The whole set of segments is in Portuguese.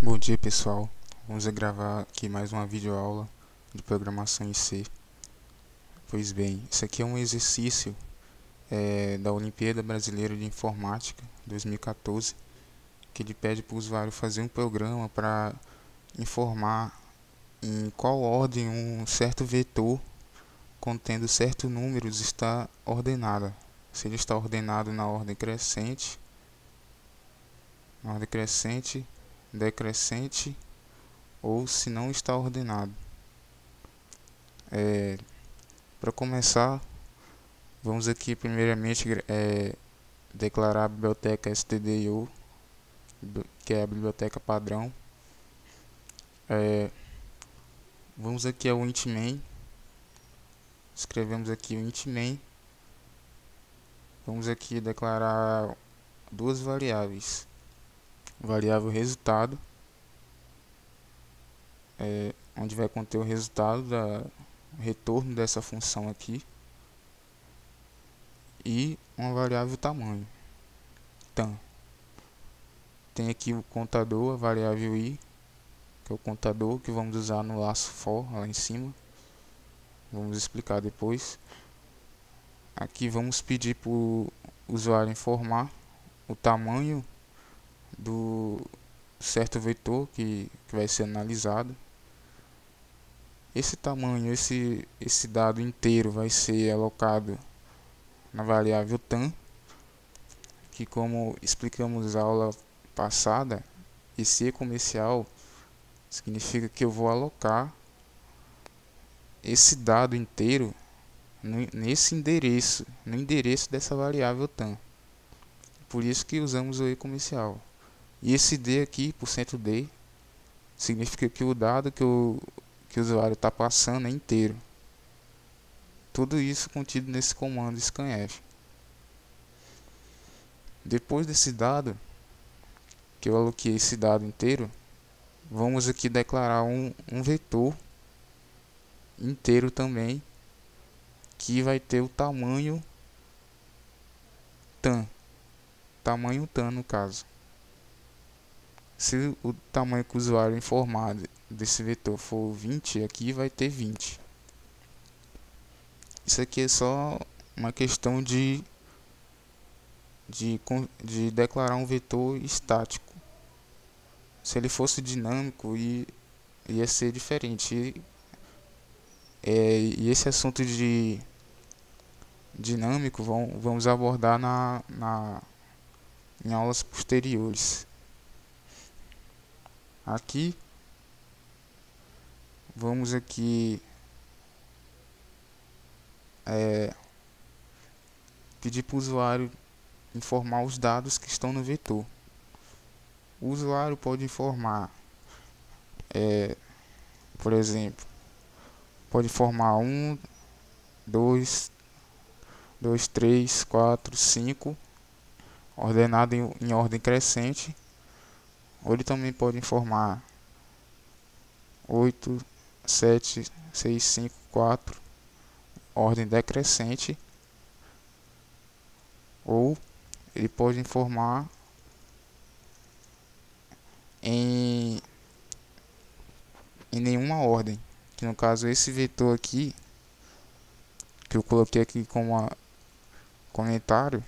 Bom dia, pessoal. Vamos gravar aqui mais uma videoaula de programação em C. Pois bem, isso aqui é um exercício da Olimpíada Brasileira de Informática 2014, que ele pede para o usuário fazer um programa para informar em qual ordem um certo vetor contendo certos números está ordenado. Se ele está ordenado na ordem crescente, decrescente, ou se não está ordenado. Para começar, vamos aqui primeiramente declarar a biblioteca stdio, que é a biblioteca padrão. Vamos aqui ao int main, escrevemos aqui o int main. Vamos aqui declarar duas variáveis: variável resultado, onde vai conter o resultado o retorno dessa função aqui, e uma variável tamanho, tam. Tem aqui o contador, a variável i, que é o contador que vamos usar no laço for lá em cima. Vamos explicar depois. Aqui vamos pedir para o usuário informar o tamanho do certo vetor que vai ser analisado. Esse tamanho, esse dado inteiro vai ser alocado na variável tam, que, como explicamos na aula passada, esse comercial significa que eu vou alocar esse dado inteiro nesse endereço, no endereço dessa variável tam. Por isso que usamos o e-comercial. E esse d aqui, %d, significa que o dado que o usuário está passando é inteiro. Tudo isso contido nesse comando scanf. Depois desse dado, que eu aloquei esse dado inteiro, vamos aqui declarar um vetor inteiro também, que vai ter o tamanho tam, no caso. Se o tamanho que o usuário informado desse vetor for 20, aqui vai ter 20. Isso aqui é só uma questão de declarar um vetor estático. Se ele fosse dinâmico, ia ser diferente. E esse assunto de dinâmico vamos abordar em aulas posteriores. Aqui vamos aqui pedir para o usuário informar os dados que estão no vetor. O usuário pode informar, por exemplo, pode informar 1, 2, 3, 4, 5, ordenado em ordem crescente. Ou ele também pode informar 8, 7, 6, 5, 4, ordem decrescente. Ou ele pode informar em nenhuma ordem, que no caso esse vetor aqui, que eu coloquei aqui como comentário,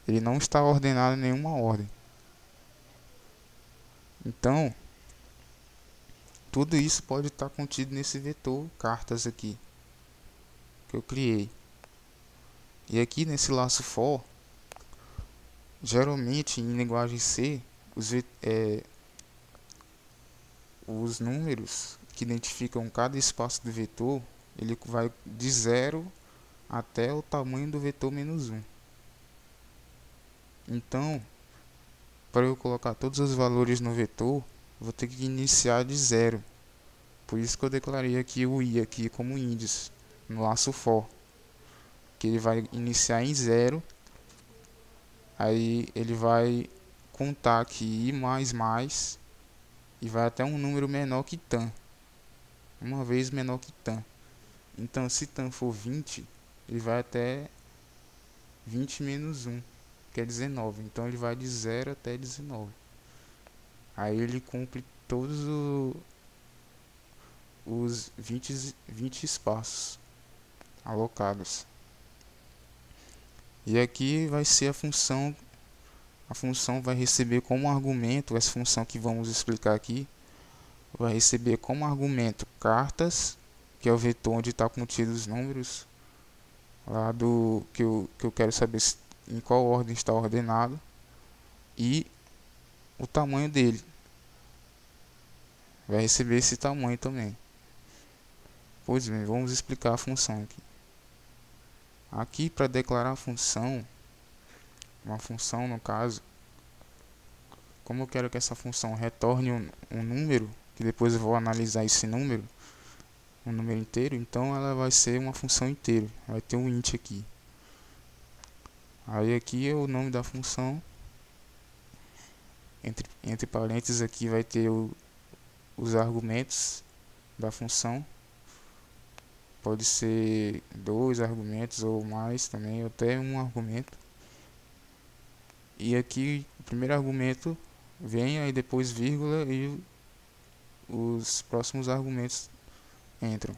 ele não está ordenado em nenhuma ordem. Então, tudo isso pode estar contido nesse vetor cartas aqui, que eu criei. E aqui nesse laço for, geralmente em linguagem C, os números que identificam cada espaço do vetor, ele vai de 0 até o tamanho do vetor menos 1. Então, para eu colocar todos os valores no vetor, vou ter que iniciar de 0. Por isso que eu declarei aqui o i aqui como índice no laço for, que ele vai iniciar em 0. Aí ele vai contar aqui i mais e vai até um número menor que tam, uma vez menor que tam. Então, se tam for 20, ele vai até 20 menos 1, que é 19. Então ele vai de 0 até 19. Aí ele cumpre todos os 20 espaços alocados. E aqui vai ser a função vai receber como argumento, essa função que vamos explicar aqui, vai receber como argumento cartas, que é o vetor onde está contido os números, lá do que eu quero saber em qual ordem está ordenado, e o tamanho dele. Vai receber esse tamanho também. Pois bem, vamos explicar a função aqui. Aqui, para declarar a função, uma função no caso, como eu quero que essa função retorne um número, que depois eu vou analisar esse número, um número inteiro, então ela vai ser uma função inteira, vai ter um int aqui. Aí aqui é o nome da função, entre parênteses aqui vai ter os argumentos da função, pode ser 2 argumentos ou mais também, ou até um argumento. E aqui o primeiro argumento vem, aí depois vírgula e os próximos argumentos entram.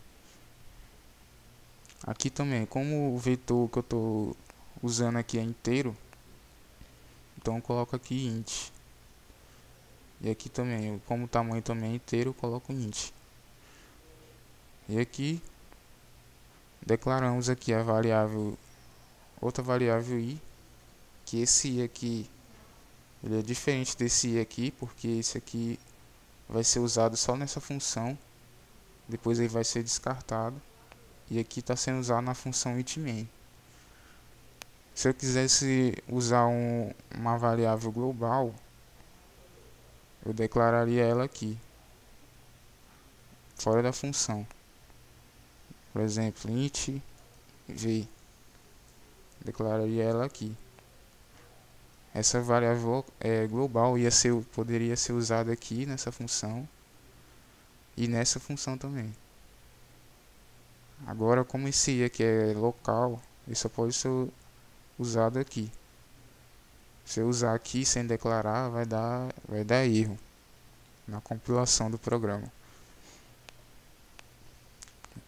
Aqui também, como o vetor que eu estou usando aqui é inteiro, então eu coloco aqui int. E aqui também, como o tamanho também é inteiro, eu coloco int. E aqui declaramos aqui a variável, outra variável i, que esse i aqui ele é diferente desse i aqui, porque esse aqui vai ser usado só nessa função, depois ele vai ser descartado, e aqui está sendo usado na função itMain. Se eu quisesse usar uma variável global, eu declararia ela aqui, fora da função. Por exemplo, int v, declararia ela aqui. Essa variável global poderia ser usada aqui nessa função e nessa função também. Agora, como esse i aqui é local, ele só pode ser usado aqui. Se eu usar aqui sem declarar, vai dar erro na compilação do programa.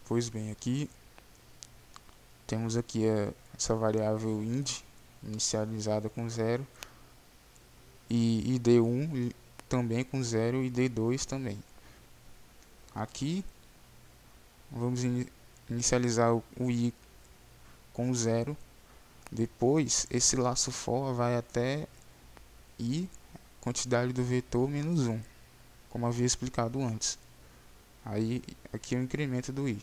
Pois bem, aqui temos aqui essa variável int inicializada com 0 e id1 também com 0 e id2 também. Aqui vamos inicializar o i com 0. Depois esse laço for vai até i quantidade do vetor menos 1, como havia explicado antes. Aí aqui é o incremento do i.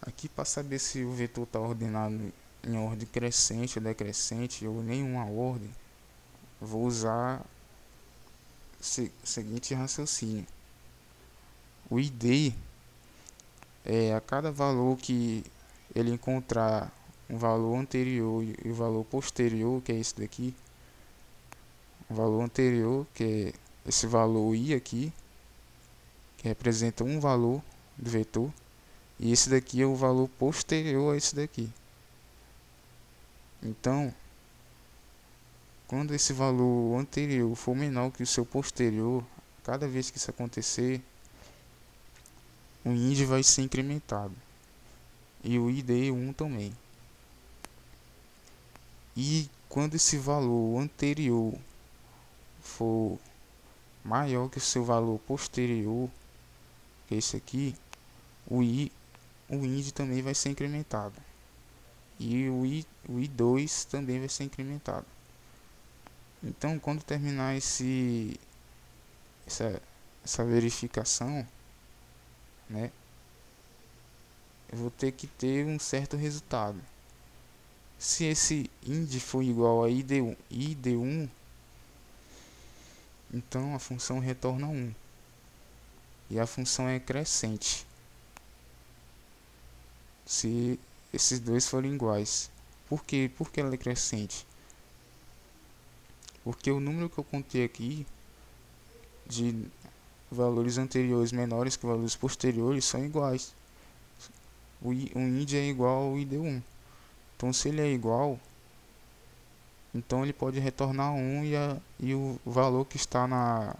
Aqui, para saber se o vetor está ordenado em ordem crescente ou decrescente ou nenhuma ordem, eu vou usar o seguinte raciocínio. O id é a cada valor que ele encontrar um valor anterior e o valor posterior, que é esse daqui, o valor anterior, que é esse valor i aqui, que representa um valor do vetor, e esse daqui é o valor posterior a esse daqui. Então, quando esse valor anterior for menor que o seu posterior, cada vez que isso acontecer, o int vai ser incrementado. E o id1 também. E quando esse valor anterior for maior que o seu valor posterior, que é esse aqui, o int também vai ser incrementado. E o i2 também vai ser incrementado. Então, quando terminar essa verificação, né, eu vou ter que ter um certo resultado. Se esse int for igual a id1, então a função retorna 1. E a função é crescente se esses dois forem iguais. Por quê? Porque ela é crescente? Porque o número que eu contei aqui de valores anteriores menores que valores posteriores são iguais. O int é igual ao id1. Então, se ele é igual, Então ele pode retornar 1 e o valor que está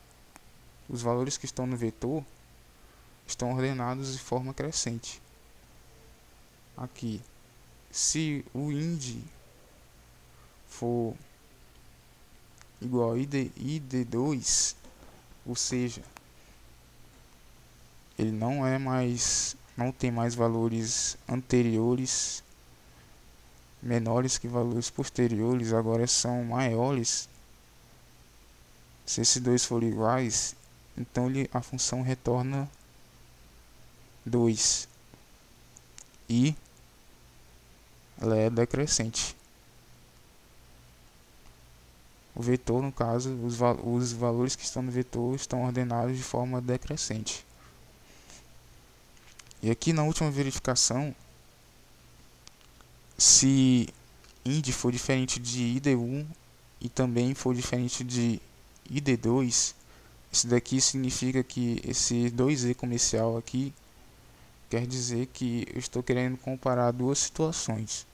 os valores que estão no vetor estão ordenados de forma crescente. Aqui, se o id for igual a id2, ou seja, ele não tem mais valores anteriores menores que valores posteriores, agora são maiores. Se esses dois forem iguais, então a função retorna 2 e ela é decrescente. O vetor, no caso, os valores que estão no vetor estão ordenados de forma decrescente. E aqui na última verificação, se id for diferente de id1 e também for diferente de id2, isso daqui significa que esse 2e comercial aqui quer dizer que eu estou querendo comparar duas situações.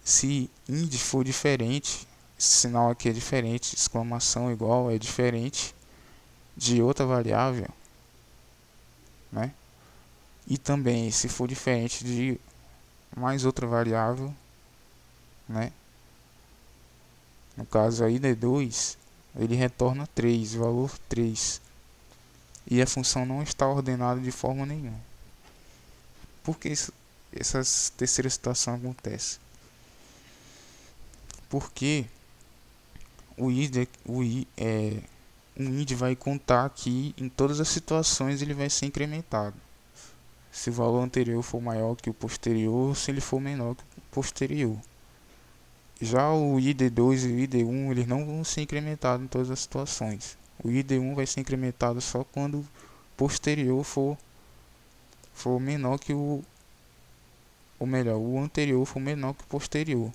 Se id for diferente, esse sinal aqui é diferente, exclamação igual é diferente de outra variável, né? E também se for diferente de mais outra variável, né? No caso aí id2, ele retorna 3, valor 3. E a função não está ordenada de forma nenhuma. Por que essa terceira situação acontece? Porque um id vai contar aqui em todas as situações, ele vai ser incrementado. Se o valor anterior for maior que o posterior, se ele for menor que o posterior. Já o id2 e o id1, eles não vão ser incrementados em todas as situações. O id1 vai ser incrementado só quando o posterior for menor que o anterior for menor que o posterior.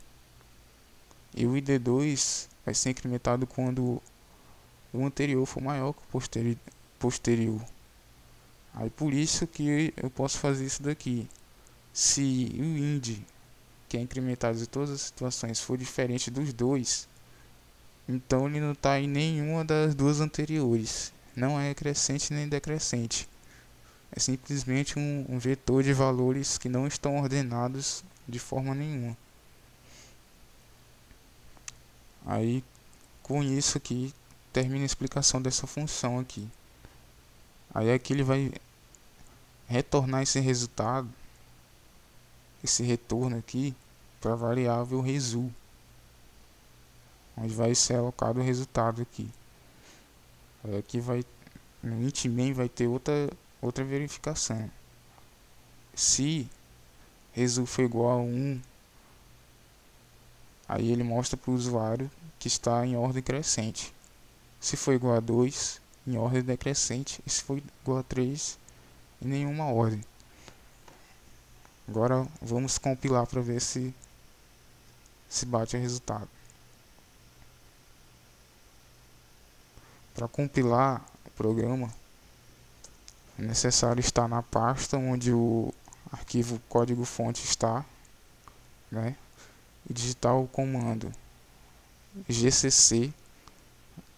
E o id2 vai ser incrementado quando o anterior for maior que o posterior. Aí por isso que eu posso fazer isso daqui. Se o id, que é incrementado em todas as situações, for diferente dos dois, então ele não está em nenhuma das duas anteriores. Não é crescente nem decrescente. É simplesmente um vetor de valores que não estão ordenados de forma nenhuma. Aí, com isso aqui, termina a explicação dessa função aqui. Aí aqui ele vai retornar esse resultado, esse retorno aqui, para a variável resu, onde vai ser alocado o resultado aqui. Aí aqui no int main vai ter outra verificação. Se resu for igual a 1, aí ele mostra para o usuário que está em ordem crescente. Se for igual a 2, em ordem decrescente. E se for igual a 3, em nenhuma ordem. Agora vamos compilar para ver se bate o resultado. Para compilar o programa, é necessário estar na pasta onde o arquivo código-fonte está, né? E digitar o comando gcc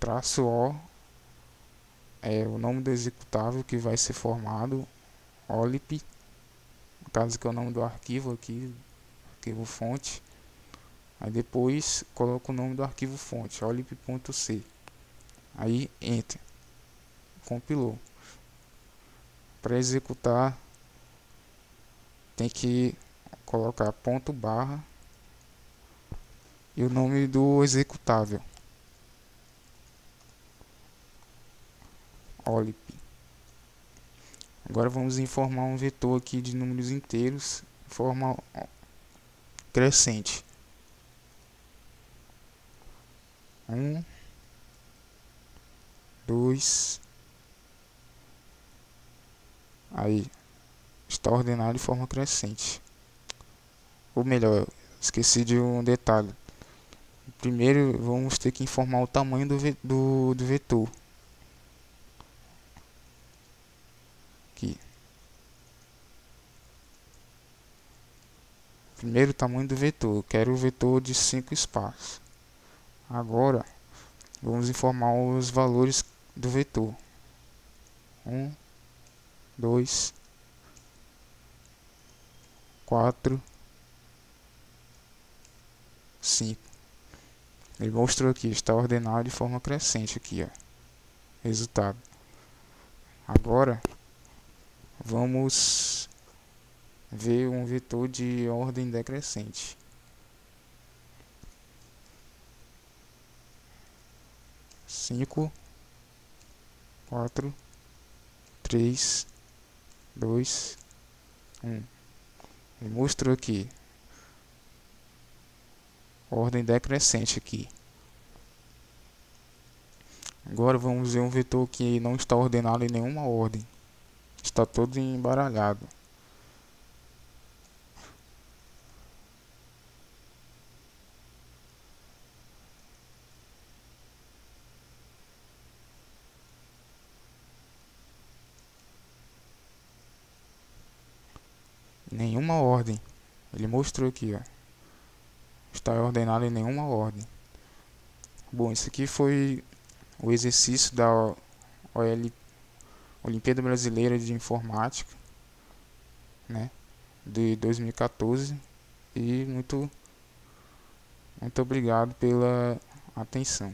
-o é o nome do executável que vai ser formado, olip, no caso que é o nome do arquivo aqui, arquivo fonte. Aí depois coloco o nome do arquivo fonte, olip.c. Aí enter. Compilou. Para executar tem que colocar ponto barra e o nome do executável, olip. Agora vamos informar um vetor aqui de números inteiros de forma crescente. 1, 2, aí está ordenado de forma crescente. Ou melhor, esqueci de um detalhe. Primeiro vamos ter que informar o tamanho do vetor. Aqui. Primeiro, o tamanho do vetor. Eu quero o vetor de 5 espaços. Agora vamos informar os valores do vetor. 1, 2, 4, 5. Ele mostrou aqui, está ordenado de forma crescente aqui, ó. Resultado. Agora vamos ver um vetor de ordem decrescente. 5, 4, 3, 2, 1. Ele mostrou aqui ordem decrescente aqui. Agora vamos ver um vetor que não está ordenado em nenhuma ordem. Está todo embaralhado. Nenhuma ordem. Ele mostrou aqui, ó. Está ordenado em nenhuma ordem. Bom, isso aqui foi o exercício da Olimpíada Brasileira de Informática, né, de 2014. E muito obrigado pela atenção.